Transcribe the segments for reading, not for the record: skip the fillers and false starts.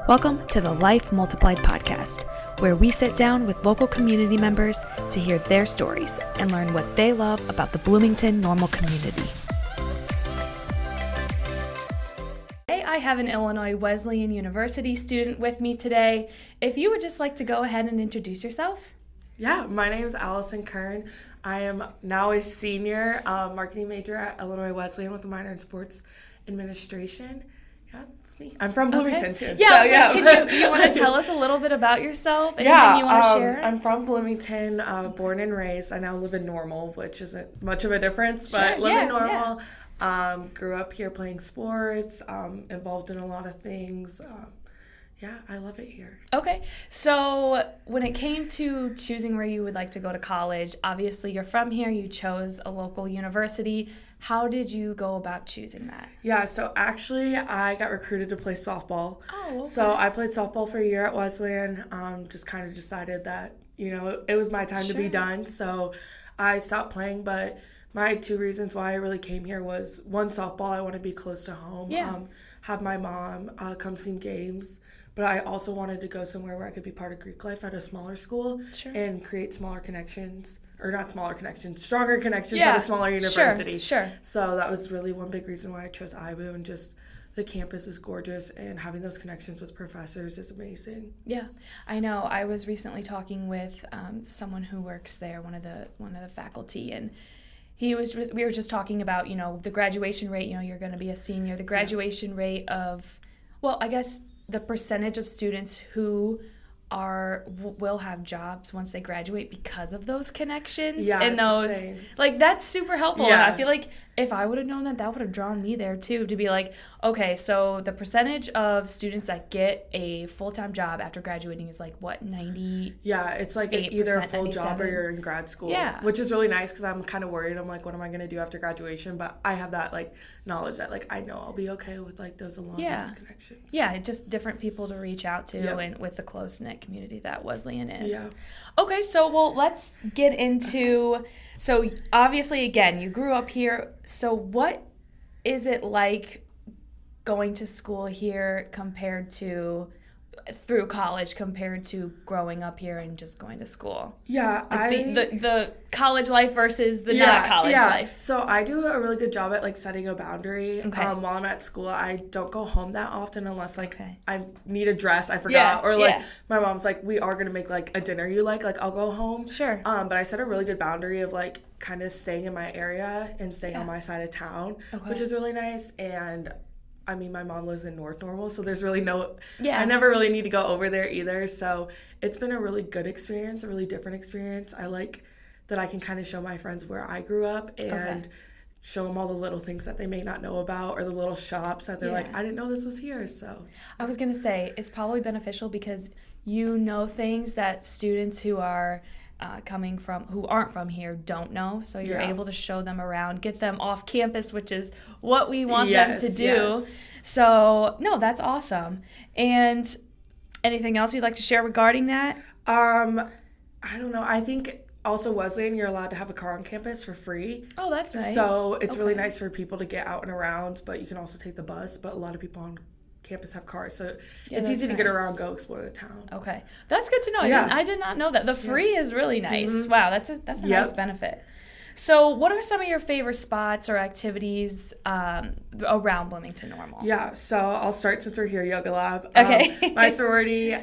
Welcome to the Life Multiplied podcast, where we sit down with local community members to hear their stories and learn what they love about the Bloomington-Normal community. Today, I have an Illinois Wesleyan University student with me today. If you would just like to go ahead and introduce yourself. Yeah, my name is Alison Kern. I am now a senior marketing major at Illinois Wesleyan with a minor in sports administration. Yeah, that's me. I'm from Bloomington too. Yeah, so, can you want to tell us a little bit about yourself? Anything you want to share? I'm from Bloomington, born and raised. I now live in Normal, which isn't much of a difference, but live in Normal. Yeah. Grew up here playing sports, involved in a lot of things. Yeah, I love it here. Okay, so when it came to choosing where you would like to go to college, obviously you're from here, you chose a local university. How did you go about choosing that? Yeah, so actually I got recruited to play softball. Oh, okay. So I played softball for a year at Wesleyan, just kind of decided that, it was my time to be done. So I stopped playing, but my two reasons why I really came here was, one, softball, I want to be close to home, have my mom come see games. But I also wanted to go somewhere where I could be part of Greek life at a smaller school and create stronger connections at a smaller university. Sure. So that was really one big reason why I chose IWU, and just the campus is gorgeous and having those connections with professors is amazing. Yeah, I know. I was recently talking with someone who works there, one of the faculty, and we were just talking about, the graduation rate, you're going to be a senior, the graduation rate of, the percentage of students who will have jobs once they graduate because of those connections and those insane. That's super helpful. And I feel like if I would have known that would have drawn me there too, to be like, okay, so the percentage of students that get a full-time job after graduating is 90? Yeah, it's either a full job or you're in grad school. Yeah, which is really nice because I'm kind of worried. I'm like, what am I going to do after graduation? But I have that knowledge that I know I'll be okay with those alumnus connections. Yeah, just different people to reach out to and with the close-knit community that Wesleyan is. Yeah. Okay, so let's get into, so obviously again, you grew up here, so what is it like going to school here through college compared to growing up here and just going to school? Yeah, the college life versus the not college life. So I do a really good job at setting a boundary. While I'm at school, I don't go home that often unless I need a dress I forgot or my mom's we are gonna make a dinner you like I'll go home. Sure. But I set a really good boundary of kind of staying in my area and staying on my side of town, which is really nice. And I mean, my mom lives in North Normal, so there's really I never really need to go over there either. So it's been a really good experience, a really different experience. I like that I can kind of show my friends where I grew up and show them all the little things that they may not know about, or the little shops that they're I didn't know this was here. So I was going to say, it's probably beneficial because you know things that students who are who aren't from here don't know, so you're able to show them around, get them off campus, which is what we want them to do. So no, that's awesome. And anything else you'd like to share regarding that? I don't know. I think also Wesleyan, you're allowed to have a car on campus for free. Oh, that's nice. So it's really nice for people to get out and around, but you can also take the bus. But a lot of people on campus have cars, so it's easy to get around, go explore the town. Okay, that's good to know. I did not know that. The free is really nice. Mm-hmm. Wow, that's a nice benefit. So what are some of your favorite spots or activities around Bloomington-Normal? Yeah, so I'll start since we're here. Yoga Lab. Okay. My sorority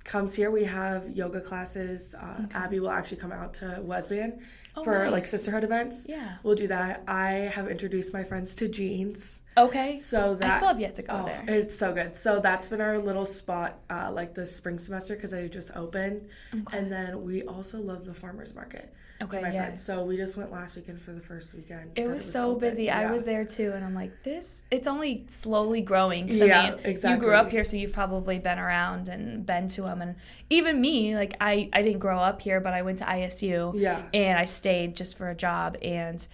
comes here. We have yoga classes. Abby will actually come out to Wesleyan for sisterhood events. Yeah, we'll do that. I have introduced my friends to jeans. Okay. So I still have yet to go there. It's so good. So that's been our little spot the spring semester because I just opened. Okay. And then we also love the farmers market. Okay, my friends. So we just went last weekend for the first weekend. It was so open. Busy. Yeah. I was there too, and I'm like, it's only slowly growing. Exactly. You grew up here, so you've probably been around and been to them. And even me, I didn't grow up here, but I went to ISU. Yeah. And I stayed just for a job, and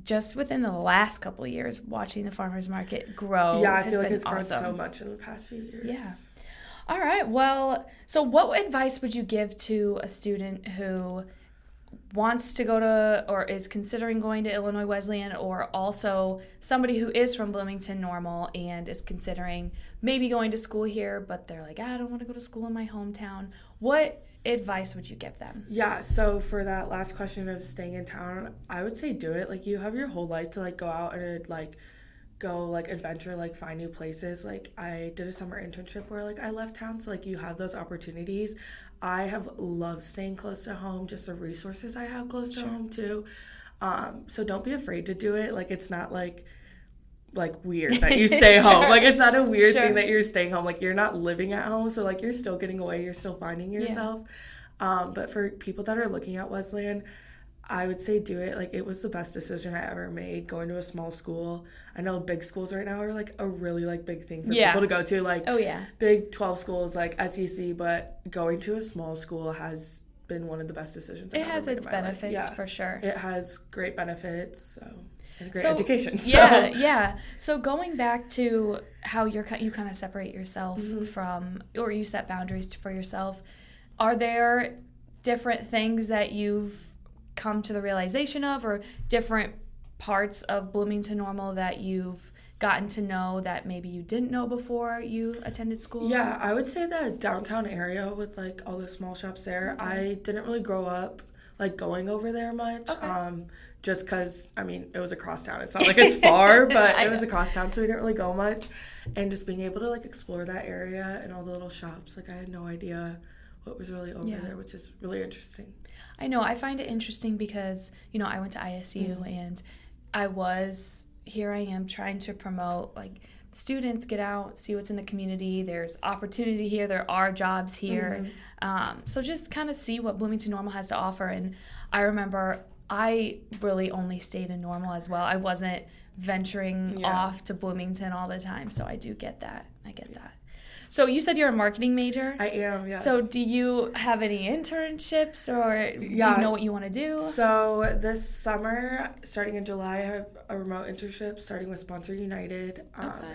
just within the last couple of years, watching the farmers market grow I has feel been it's awesome. grown so much in the past few years. Yeah. All right. Well, so what advice would you give to a student who wants to go to or is considering going to Illinois Wesleyan, or also somebody who is from Bloomington-Normal and is considering maybe going to school here, but they're like, I don't want to go to school in my hometown. What advice would you give them? Yeah, so for that last question of staying in town, I would say do it. Like, you have your whole life to, like, go out and, like, go, like, adventure, like, find new places. Like, I did a summer internship where, like, I left town, so, like, you have those opportunities. I have loved staying close to home, just the resources I have close to home, too. So don't be afraid to do it. Like, it's not, like weird that you stay home. Like, it's not a weird thing that you're staying home. Like, you're not living at home, so, like, you're still getting away. You're still finding yourself. But for people that are looking at Wesleyan, I would say do it. Like, it was the best decision I ever made, going to a small school. I know big schools right now are, like, a really, like, big thing for people to go to. Like, big 12 schools, like, SEC, but going to a small school has been one of the best decisions I've ever made. It has its benefits, for sure. It has great benefits, so, and great so, education. Yeah. So going back to how you kind of separate yourself from, or you set boundaries for yourself, are there different things that you've come to the realization of, or different parts of Bloomington-Normal that you've gotten to know that maybe you didn't know before you attended school? Yeah, I would say the downtown area with, like, all the small shops there. I didn't really grow up, like, going over there much. Just because, I mean, it was across town. It's not like it's far, but it was across town, so we didn't really go much. And just being able to, like, explore that area and all the little shops, like, I had no idea what was really over there, which is really interesting. I know. I find it interesting because, you know, I went to ISU and here I am trying to promote, like, students get out, see what's in the community. There's opportunity here. There are jobs here. So just kind of see what Bloomington-Normal has to offer. And I remember I really only stayed in Normal as well. I wasn't venturing off to Bloomington all the time. So I do get that. I get that. So you said you're a marketing major? I am, yes. So do you have any internships, or do you know what you want to do? So this summer, starting in July, I have a remote internship starting with Sponsor United.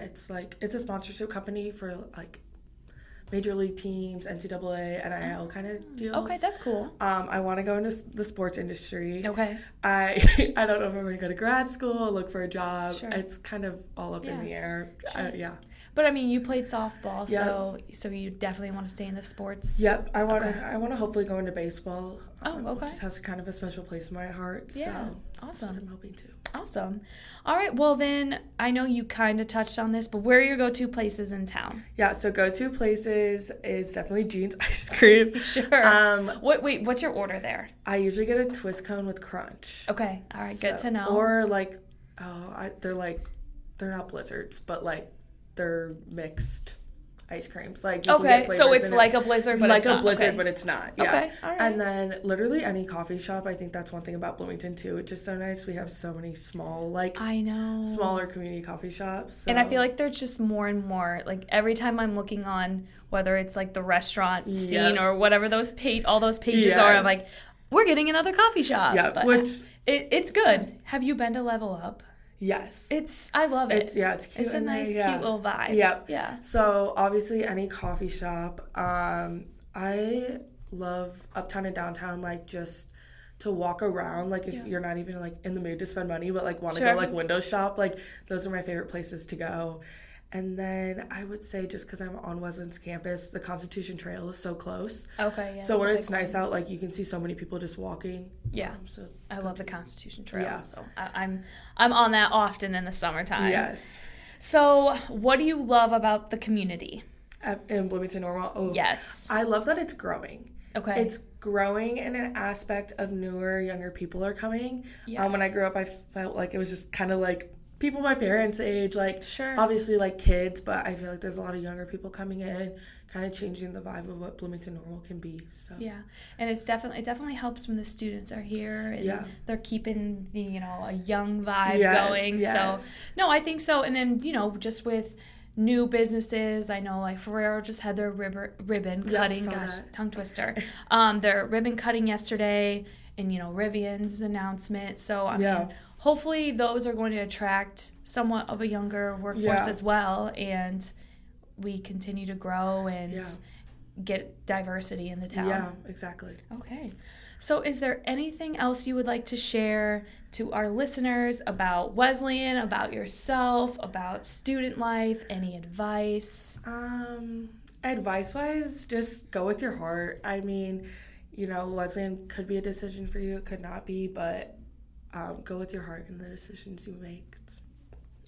It's a sponsorship company for, like, major league teams, NCAA, NIL kind of deals. Okay, that's cool. I want to go into the sports industry. Okay. I don't know if I'm going to go to grad school, look for a job. Sure. It's kind of all up in the air. Sure. But I mean, you played softball, so you definitely want to stay in the sports. Yep, I want to hopefully go into baseball. It just has kind of a special place in my heart. Yeah, so awesome. That's what I'm hoping to. Awesome. All right, well then, I know you kind of touched on this, but where are your go-to places in town? Yeah, so go-to places is definitely Jean's Ice Cream. Sure. What's your order there? I usually get a twist cone with crunch. Okay, all right, good to know. Or, like, they're not blizzards, but, like, they're mixed ice creams. Like, you can get so it's like a blizzard, but it's not. Like a blizzard, but it's not. Yeah. Okay, all right. And then literally any coffee shop. I think that's one thing about Bloomington too. It's just so nice. We have so many small, like, smaller community coffee shops. So. And I feel like there's just more and more. Like, every time I'm looking on, whether it's like the restaurant scene or whatever all those pages are, I'm like, we're getting another coffee shop. Yeah, but it's good. Have you been to Level Up? Yes. I love it. It's cute. It's a nice, cute little vibe. Yep. Yeah. So, obviously, any coffee shop. I love uptown and downtown, like, just to walk around. Like, if you're not even, like, in the mood to spend money, but, like, want to go, like, window shop. Like, those are my favorite places to go. And then I would say, just because I'm on Wesleyan's campus, the Constitution Trail is so close. Okay, yeah. So when it's nice out, like, you can see so many people just walking. Yeah. So I love the Constitution Trail. Yeah. So I'm on that often in the summertime. Yes. So what do you love about the community? In Bloomington-Normal? Oh, yes. I love that it's growing. Okay. It's growing in an aspect of newer, younger people are coming. Yes. When I grew up, I felt like it was just kind of like people my parents' age, like, sure, obviously, like, kids, but I feel like there's a lot of younger people coming in, kind of changing the vibe of what Bloomington-Normal can be. So yeah, and it definitely helps when the students are here and they're keeping the a young vibe going. Yes. So no, I think so. And then just with new businesses, I know, like, Ferrero just had their ribbon cutting. Tongue twister. Their ribbon cutting yesterday, and Rivian's announcement. So I mean, hopefully those are going to attract somewhat of a younger workforce as well, and we continue to grow and get diversity in the town. Yeah, exactly. Okay. So is there anything else you would like to share to our listeners about Wesleyan, about yourself, about student life? Any advice? Advice-wise, just go with your heart. I mean, Wesleyan could be a decision for you. It could not be, but go with your heart in the decisions you make.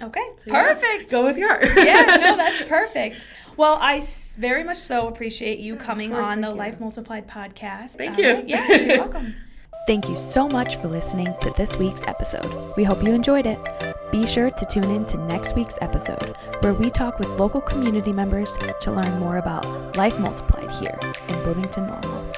Okay, So, perfect. Go with your heart. Yeah, no, that's perfect. Well, I very much so appreciate you coming on the Life Multiplied podcast. Thank you. Yeah, you're welcome. Thank you so much for listening to this week's episode. We hope you enjoyed it. Be sure to tune in to next week's episode, where we talk with local community members to learn more about Life Multiplied here in Bloomington-Normal.